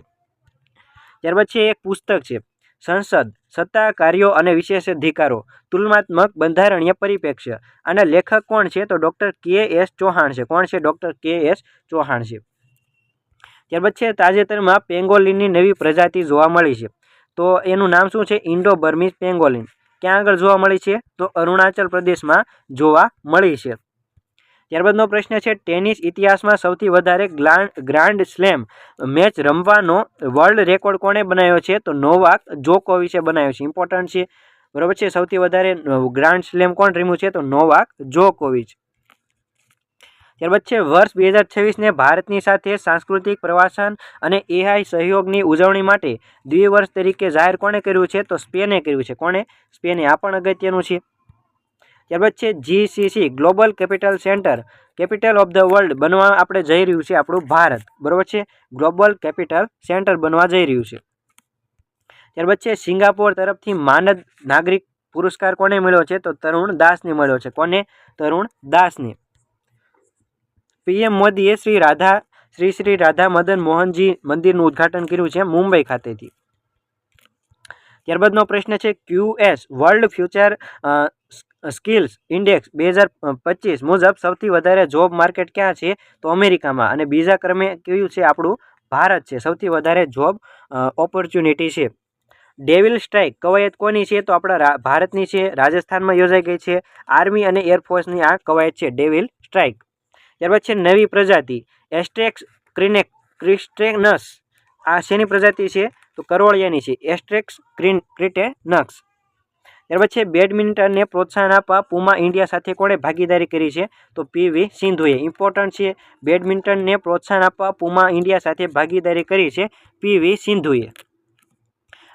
ત્યારબાદ છે એક પુસ્તક છે સંસદ સત્તા કાર્યો અને વિશેષાધિકારો તુલનાત્મક બંધારણીય પરિપ્રેક્ષ્ય, આના લેખક કોણ છે? તો ડોક્ટર કે.એસ. ચૌહાણ છે। કોણ છે? ડોક્ટર કે.એસ. ચૌહાણ છે। ત્યારબાદ છે તાજેતરમાં પેંગોલિનની નવી પ્રજાતિ જોવા મળી છે, તો એનું નામ શું છે? Indo Burmese pangolin. ક્યાં આગળ જોવા મળી છે? તો અરુણાચલ પ્રદેશમાં જોવા મળી છે। ત્યારબાદનો પ્રશ્ન છે ટેનિસ ઇતિહાસમાં સૌથી વધારે ગ્રાન્ડ સ્લેમ મેચ રમવાનો વર્લ્ડ રેકોર્ડ કોણે બનાવ્યો છે? તો નોવાક જોકોવિચે બનાવ્યો છે। ઇમ્પોર્ટન્ટ છે, બરોબર છે, સૌથી વધારે ગ્રાન્ડ સ્લેમ કોણ રમ્યું છે? તો નોવાક જોકોવિચ। ત્યારબાદ છે વર્ષ 2026ને ભારતની સાથે સાંસ્કૃતિક પ્રવાસન અને એઆઈ સહયોગની ઉજવણી માટે દ્વિવર્ષ તરીકે જાહેર કોણે કર્યું છે? તો સ્પેને કર્યું છે। કોણે? સ્પેને। આ પણ અગત્યનું છે। ત્યારબાદ છે GCC global capital centre capital of the world બનવા આપણે જઈ રહ્યું છે આપણું ભારત, બરોબર છે, ગ્લોબલ કેપિટલ સેન્ટર બનવા જઈ રહ્યું છે। ત્યારબાદ છે સિંગાપોર તરફથી માનદ નાગરિક પુરસ્કાર કોને મળ્યો છે? તો તરુણ દાસને મળ્યો છે। કોને? તરુણ દાસને। પીએમ મોદીએ શ્રી રાધા મદન મોહનજી મંદિરનું ઉદ્ઘાટન કર્યું છે મુંબઈ ખાતેથી। ત્યારબાદનો પ્રશ્ન છે QS world future skills index 2025 મુજબ સૌથી વધારે જોબ માર્કેટ ક્યાં છે? તો અમેરિકામાં, અને બીજા ક્રમે કયું છે આપણું ભારત છે સૌથી વધારે જોબ ઓપોર્ચ્યુનિટી છે. ડેવિલ સ્ટ્રાઇક કવાયત કોની છે? તો આપણા ભારતની છે, રાજસ્થાનમાં યોજાઈ ગઈ છે. આર્મી અને એરફોર્સની આ કવાયત છે ડેવિલ સ્ટ્રાઇક. ત્યારબાદ છે નવી પ્રજાતિ એસ્ટ્રેક્સ ક્રિસ્ટેનસ. આ શેની પ્રજાતિ છે? તો કરોળિયાની છે, એસ્ટ્રેક્સ ક્રિટેનસ. ત્યારબાદ છે બેડમિન્ટનને પ્રોત્સાહન આપવા પુમા ઇન્ડિયા સાથે કોણે ભાગીદારી કરી છે? તો PV સિંધુએ. ઇમ્પોર્ટન્ટ છે, બેડમિન્ટનને પ્રોત્સાહન આપવા પુમા ઇન્ડિયા સાથે ભાગીદારી કરી છે PV સિંધુએ.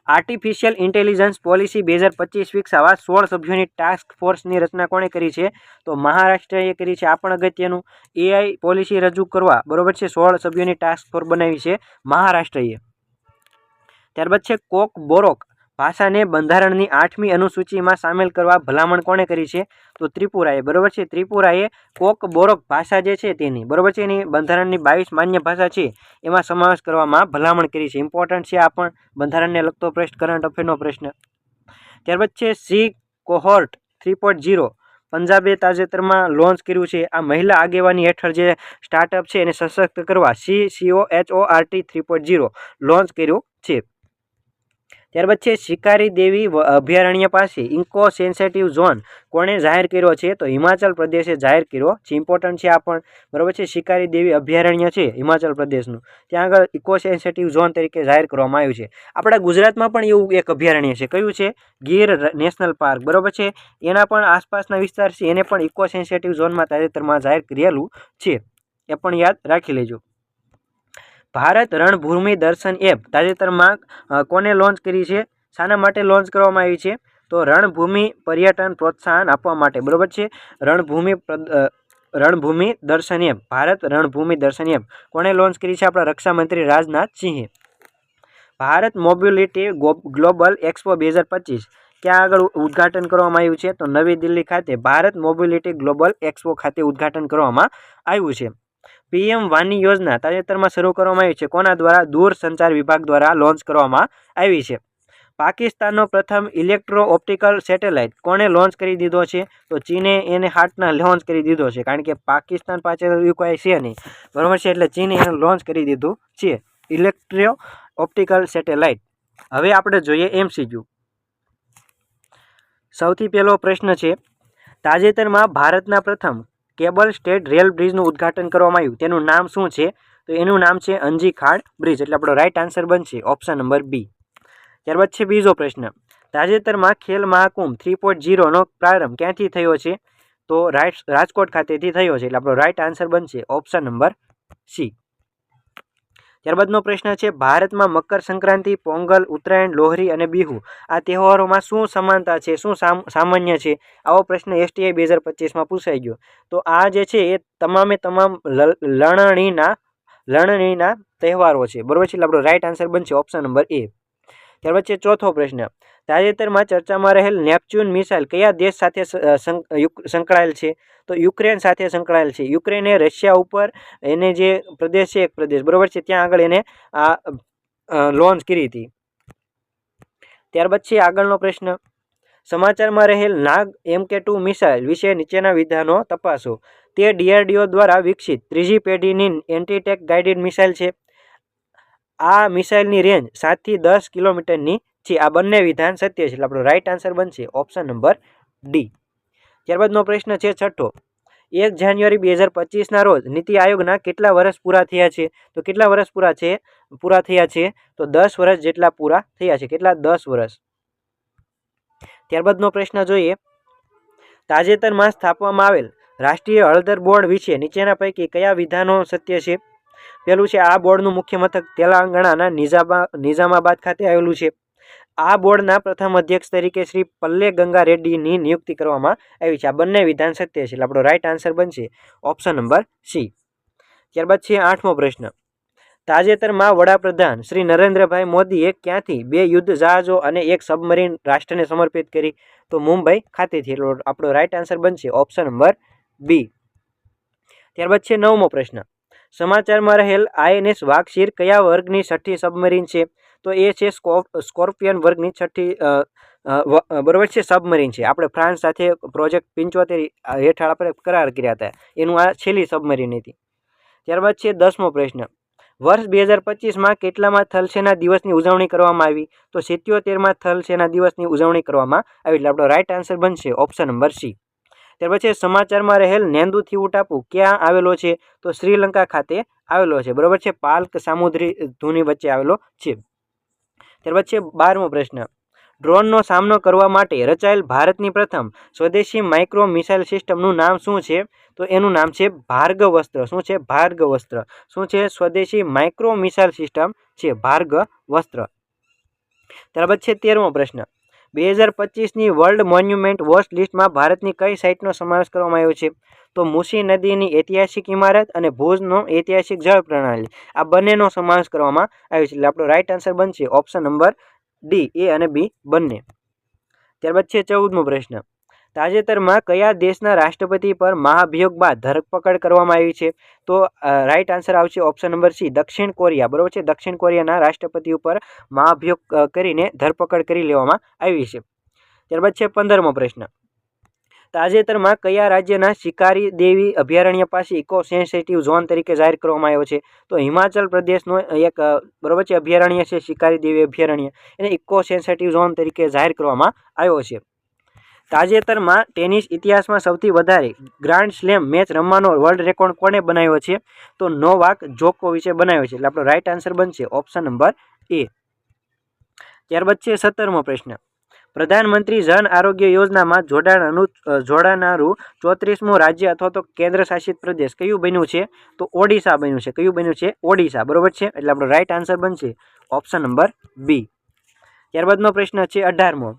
આર્ટિફિશિયલ ઇન્ટેલિજન્સ પોલિસી 2025 વિકસાવવા 16 સભ્યોની ટાસ્ક ફોર્સની રચના કોણે કરી છે? તો મહારાષ્ટ્રએ કરી છે. આ પણ અગત્યનું, AI પોલિસી રજૂ કરવા બરોબર છે 16 સભ્યોની ટાસ્ક ફોર્સ બનાવી છે મહારાષ્ટ્રએ. ત્યારબાદ છે કોક બોરોક ભાષાને બંધારણની 8મી અનુસૂચિમાં સામેલ કરવા ભલામણ કોણે કરી છે? તો ત્રિપુરાએ. બરોબર છે, ત્રિપુરાએ કોક બોરોક ભાષા જે છે તેની બરોબર છે એની બંધારણની 22 માન્ય ભાષા છે એમાં સમાવેશ કરવામાં ભલામણ કરી છે. ઇમ્પોર્ટન્ટ છે આ પણ બંધારણને લગતો પ્રશ્ન, કરંટ અફેરનો પ્રશ્ન. ત્યારબાદ છે સી કોહોર્ટ 3.0 પંજાબે તાજેતરમાં લોન્ચ કર્યું છે. આ મહિલા આગેવાની હેઠળ જે સ્ટાર્ટઅપ છે એને સશક્ત કરવા COHORT 3.0 લોન્ચ કર્યું છે. ત્યારબાદ છે શિકારી દેવી અભયારણ્ય પાસે ઇકો સેન્સિટિવ ઝોન કોણે જાહેર કર્યો છે? તો હિમાચલ પ્રદેશે જાહેર કર્યો છે. ઇમ્પોર્ટન્ટ છે આ પણ બરોબર છે. શિકારી દેવી અભયારણ્ય છે હિમાચલ પ્રદેશનું, ત્યાં આગળ ઇકો સેન્સિટિવ ઝોન તરીકે જાહેર કરવામાં આવ્યું છે. આપણા ગુજરાતમાં પણ એવું એક અભયારણ્ય છે. કયું છે? Gir national park. બરોબર છે, એના પણ આસપાસના વિસ્તાર છે એને પણ ઇકો સેન્સિટિવ ઝોનમાં તાજેતરમાં જાહેર કરેલું છે, એ પણ યાદ રાખી લેજો. ભારત રણભૂમિ દર્શન એપ તાજેતરમાં કોને લોન્ચ કરી છે? શાના માટે લોન્ચ કરવામાં આવી છે? તો રણભૂમિ પર્યટન પ્રોત્સાહન આપવા માટે. બરોબર છે, રણભૂમિ દર્શન એપ, ભારત રણભૂમિ દર્શન એપ કોને લોન્ચ કરી છે? આપણા રક્ષામંત્રી રાજનાથ સિંહે. ભારત મોબિલિટી ગ્લોબલ એક્સપો 2025 ક્યાં આગળ ઉદ્ઘાટન કરવામાં આવ્યું છે? તો નવી દિલ્હી ખાતે ભારત મોબિલિટી ગ્લોબલ એક્સપો ખાતે ઉદ્ઘાટન કરવામાં આવ્યું છે. PM વાની યોજના તાજેતરમાં શરૂ કરવામાં આવી છે. કોના દ્વારા? દૂરસંચાર વિભાગ દ્વારા લોન્ચ કરવામાં આવી છે. પાકિસ્તાનનો પ્રથમ ઇલેક્ટ્રો ઓપ્ટિકલ સેટેલાઇટ કોણે લોન્ચ કરી દીધો છે? તો ચીને એને હાથના લોન્ચ કરી દીધો છે, કારણ કે પાકિસ્તાન પાસે એવું કોઈ છે નહીં બરાબર છે, એટલે ચીને એને લોન્ચ કરી દીધું છે ઇલેક્ટ્રો ઓપ્ટિકલ સેટેલાઇટ. હવે આપણે જોઈએ MCQ. સૌથી પહેલો પ્રશ્ન છે, તાજેતરમાં ભારતના પ્રથમ કેબલ સ્ટેડ રેલ બ્રિજનું ઉદ્ઘાટન કરવામાં આવ્યું, તેનું નામ શું છે? તો એનું નામ છે અંજી ખાડ બ્રિજ, એટલે આપણો રાઈટ આન્સર બનશે ઓપ્શન નંબર B. ત્યારબાદ છે બીજો પ્રશ્ન, તાજેતરમાં ખેલ મહાકુંભ 3.0નો પ્રારંભ ક્યાંથી થયો છે? તો રાજકોટ ખાતેથી થયો છે, એટલે આપણો રાઈટ આન્સર બનશે ઓપ્શન નંબર C. ત્યારબાદનો પ્રશ્ન છે, ભારતમાં મકર સંક્રાંતિ, પોંગલ, ઉત્તરાયણ, લોહરી અને બિહુ આ તહેવારોમાં શું સમાનતા છે, શું સામાન્ય છે? આવો પ્રશ્ન STI 2025માં પૂછાઈ ગયો. તો આ જે છે એ તમામે તમામ લણણીના તહેવારો છે. બરોબર છે, એટલે આપણો રાઈટ આન્સર બનશે ઓપ્શન નંબર A. ત્યારબાદ છે ચોથો પ્રશ્ન, તાજેતરમાં ચર્ચામાં રહેલ નેપચ્યુન મિસાઇલ કયા દેશ સાથે સંકળાયેલ છે? તો યુક્રેન સાથે સંકળાયેલ છે. યુક્રેને રશિયા ઉપર એને જે પ્રદેશ છે, એક પ્રદેશ બરોબર છે, ત્યાં આગળ એને આ લોન્ચ કરી હતી. ત્યારબાદ છે આગળનો પ્રશ્ન, સમાચારમાં રહેલ નાગ MK2 મિસાઇલ વિશે નીચેના વિધાનો તપાસો. તે DRDO દ્વારા વિકસિત ત્રીજી પેઢીની એન્ટી-ટેક ગાઇડેડ મિસાઇલ છે. આ મિસાઇલની રેન્જ 7 થી 10 કિલોમીટરની છે. આ બંને વિધાન સત્ય છે, એટલે આપણો રાઈટ આન્સર બનશે ઓપ્શન નંબર D. ત્યારબાદનો પ્રશ્ન છે છઠ્ઠો, 1 જાન્યુઆરી 2025ના રોજ નીતિ આયોગના કેટલા વર્ષ પૂરા થયા છે? તો કેટલા વર્ષ પૂરા થયા છે? તો 10 વર્ષ જેટલા પૂરા થયા છે. કેટલા? 10 વર્ષ. ત્યારબાદનો પ્રશ્ન જોઈએ, તાજેતરમાં સ્થાપવામાં આવેલ રાષ્ટ્રીય હળદર બોર્ડ વિશે નીચેના પૈકી કયા વિધાનો સત્ય છે? પેલું છે, આ બોર્ડનું મુખ્ય મથક તેલંગાણાના નિઝામાબાદ ખાતે આવેલું છે. આ બોર્ડના પ્રથમ અધ્યક્ષ તરીકે શ્રી પલ્લે ગંગા રેડ્ડીની નિયુક્તિ કરવામાં આવી છે. આ બંને વિધાન સત્ય છે, એટલે આપણો રાઈટ આન્સર બનશે ઓપ્શન નંબર C. ત્યારબાદ છે આઠમો પ્રશ્ન, તાજેતરમાં વડાપ્રધાન શ્રી નરેન્દ્રભાઈ મોદીએ ક્યાંથી 2 યુદ્ધ જહાજો અને 1 સબમરીન રાષ્ટ્રને સમર્પિત કરી? તો મુંબઈ ખાતેથી, એટલે આપણો રાઈટ આન્સર બનશે ઓપ્શન નંબર B. ત્યારબાદ છે નવમો પ્રશ્ન, સમાચારમાં રહેલ INS વાઘશીર કયા વર્ગની 6ઠ્ઠી સબમરીન છે? તો એ છે સ્કોર્પિયન વર્ગની 6ઠ્ઠી બરોબર છે સબમરીન છે. આપણે ફ્રાન્સ સાથે પ્રોજેક્ટ 75 હેઠળ આપણે કરાર કર્યા હતા, એનું આ છેલ્લી સબમરીન હતી. ત્યારબાદ છે 10મો પ્રશ્ન, વર્ષ 2025માં કેટલામાં થલ સેના દિવસની ઉજવણી કરવામાં આવી? તો 77માં થલ સેના દિવસની ઉજવણી કરવામાં આવી. એટલે આપણો રાઇટ આન્સર બનશે ઓપ્શન નંબર સી. ત્યાર પછી સમાચારમાં રહેલ નેન્દુથીવુ ટાપુ ક્યાં આવેલો છે? તો શ્રીલંકા ખાતે આવેલો છે. બરોબર છે. પાલ્ક સામુદ્રી ધુની વચ્ચે આવેલો છે. ત્યાર પછી 12મો પ્રશ્ન, ડ્રોનનો સામનો કરવા માટે રચાયેલ ભારતની પ્રથમ સ્વદેશી માઇક્રો મિસાઇલ સિસ્ટમનું નામ શું છે? તો એનું નામ છે ભાર્ગવસ્ત્ર. શું છે? ભાર્ગવસ્ત્ર. શું છે? સ્વદેશી માઇક્રો મિસાઇલ સિસ્ટમ છે ભાર્ગવસ્ત્ર. ત્યારબાદ છે 13મો પ્રશ્ન, 2025ની વર્લ્ડ મોન્યુમેન્ટ વોચ લિસ્ટમાં ભારતની કઈ સાઇટનો સમાવેશ કરવામાં આવ્યો છે? તો મૂસી નદીની ઐતિહાસિક ઇમારત અને ભુજનો ઐતિહાસિક જળ પ્રણાલી, આ બંનેનો સમાવેશ કરવામાં આવ્યો છે. એટલે આપણો રાઇટ આન્સર બનશે ઓપ્શન નંબર ડી, એ અને બી બંને. ત્યારબાદ છે 14મો પ્રશ્ન, તાજેતરમાં કયા દેશના રાષ્ટ્રપતિ પર મહાભિયોગ બાદ ધરપકડ કરવામાં આવી છે? તો રાઇટ આન્સર આવશે ઓપ્શન નંબર સી, દક્ષિણ કોરિયા. બરોબર છે. દક્ષિણ કોરિયાના રાષ્ટ્રપતિ ઉપર મહાભિયોગ કરીને ધરપકડ કરી લેવામાં આવી છે. ત્યારબાદ છે 15મો પ્રશ્ન, તાજેતરમાં કયા રાજ્યના શિકારી દેવી અભયારણ્ય પાસે ઇકો સેન્સિટિવ ઝોન તરીકે જાહેર કરવામાં આવ્યો છે? તો હિમાચલ પ્રદેશનો એક બરોબર છે અભયારણ્ય છે શિકારી દેવી અભયારણ્ય, એને ઇકો સેન્સિટિવ ઝોન તરીકે જાહેર કરવામાં આવ્યો છે. તાજેતરમાં ટેનિસ ઇતિહાસમાં સૌથી વધારે ગ્રાન્ડ સ્લેમ મેચ રમવાનો વર્લ્ડ રેકોર્ડ કોણે બનાવ્યો છે? તો નોવાક જોકોવિચે બનાવ્યો છે. એટલે આપણો રાઇટ આન્સર બનશે ઓપ્શન નંબર એ. ત્યારબાદ છે 17મો પ્રશ્ન, પ્રધાનમંત્રી જન આરોગ્ય યોજનામાં જોડાનારું 34મું રાજ્ય અથવા તો કેન્દ્ર શાસિત પ્રદેશ કયું બન્યું છે? તો ઓડિશા બન્યું છે. કયું બન્યું છે? ઓડિશા. બરોબર છે. એટલે આપણો રાઇટ આન્સર બનશે ઓપ્શન નંબર બી. ત્યારબાદનો પ્રશ્ન છે 18મો,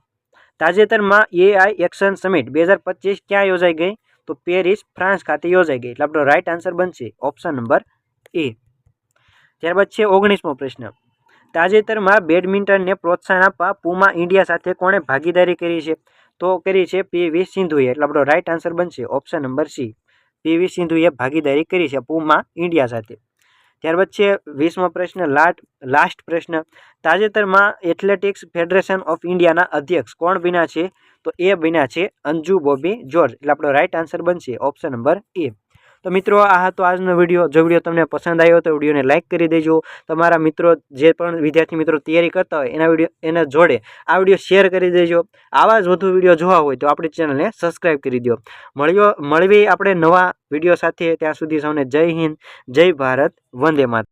તાજેતરમાં એઆઈ એક્શન સમિટ 2025 ક્યાં યોજાઈ ગઈ? તો પેરિસ, ફ્રાન્સ ખાતે યોજાઈ ગઈ. એટલે આપણો રાઇટ આન્સર બનશે ઓપ્શન નંબર એ. ત્યારબાદ છે 19મો પ્રશ્ન, તાજેતરમાં બેડમિન્ટનને પ્રોત્સાહન આપવા પૂમા ઇન્ડિયા સાથે કોણે ભાગીદારી કરી છે? તો કરી છે પીવી સિંધુએ. એટલે આપણો રાઇટ આન્સર બનશે ઓપ્શન નંબર સી, પીવી સિંધુએ ભાગીદારી કરી છે પૂમા ઇન્ડિયા સાથે. ત્યારબાદ છે 20મો પ્રશ્ન, લાસ્ટ પ્રશ્ન, તાજેતરમાં એથ્લેટિક્સ ફેડરેશન ઓફ ઇન્ડિયાના અધ્યક્ષ કોણ બન્યા છે? તો એ બન્યા છે અંજુ બોબી જોર્જ. એટલે આપણો રાઇટ આન્સર બનશે ઓપ્શન નંબર એ. તો મિત્રો આ હતો આજનો વિડીયો. જો વિડીયો તમને પસંદ આવ્યો તો વિડીયોને લાઇક કરી દેજો. તમારા મિત્રો જે પણ વિદ્યાર્થી મિત્રો તૈયારી કરતા હોય એના જોડે આ વિડીયો શેર કરી દેજો. આવા જ વધુ વિડીયો જોવા હોય તો આપણી ચેનલને સબસ્ક્રાઈબ કરી દો. મળવી આપણે નવા વિડીયો સાથે. ત્યાં સુધી સૌને જય હિન્દ, જય ભારત, વંદે માતરમ.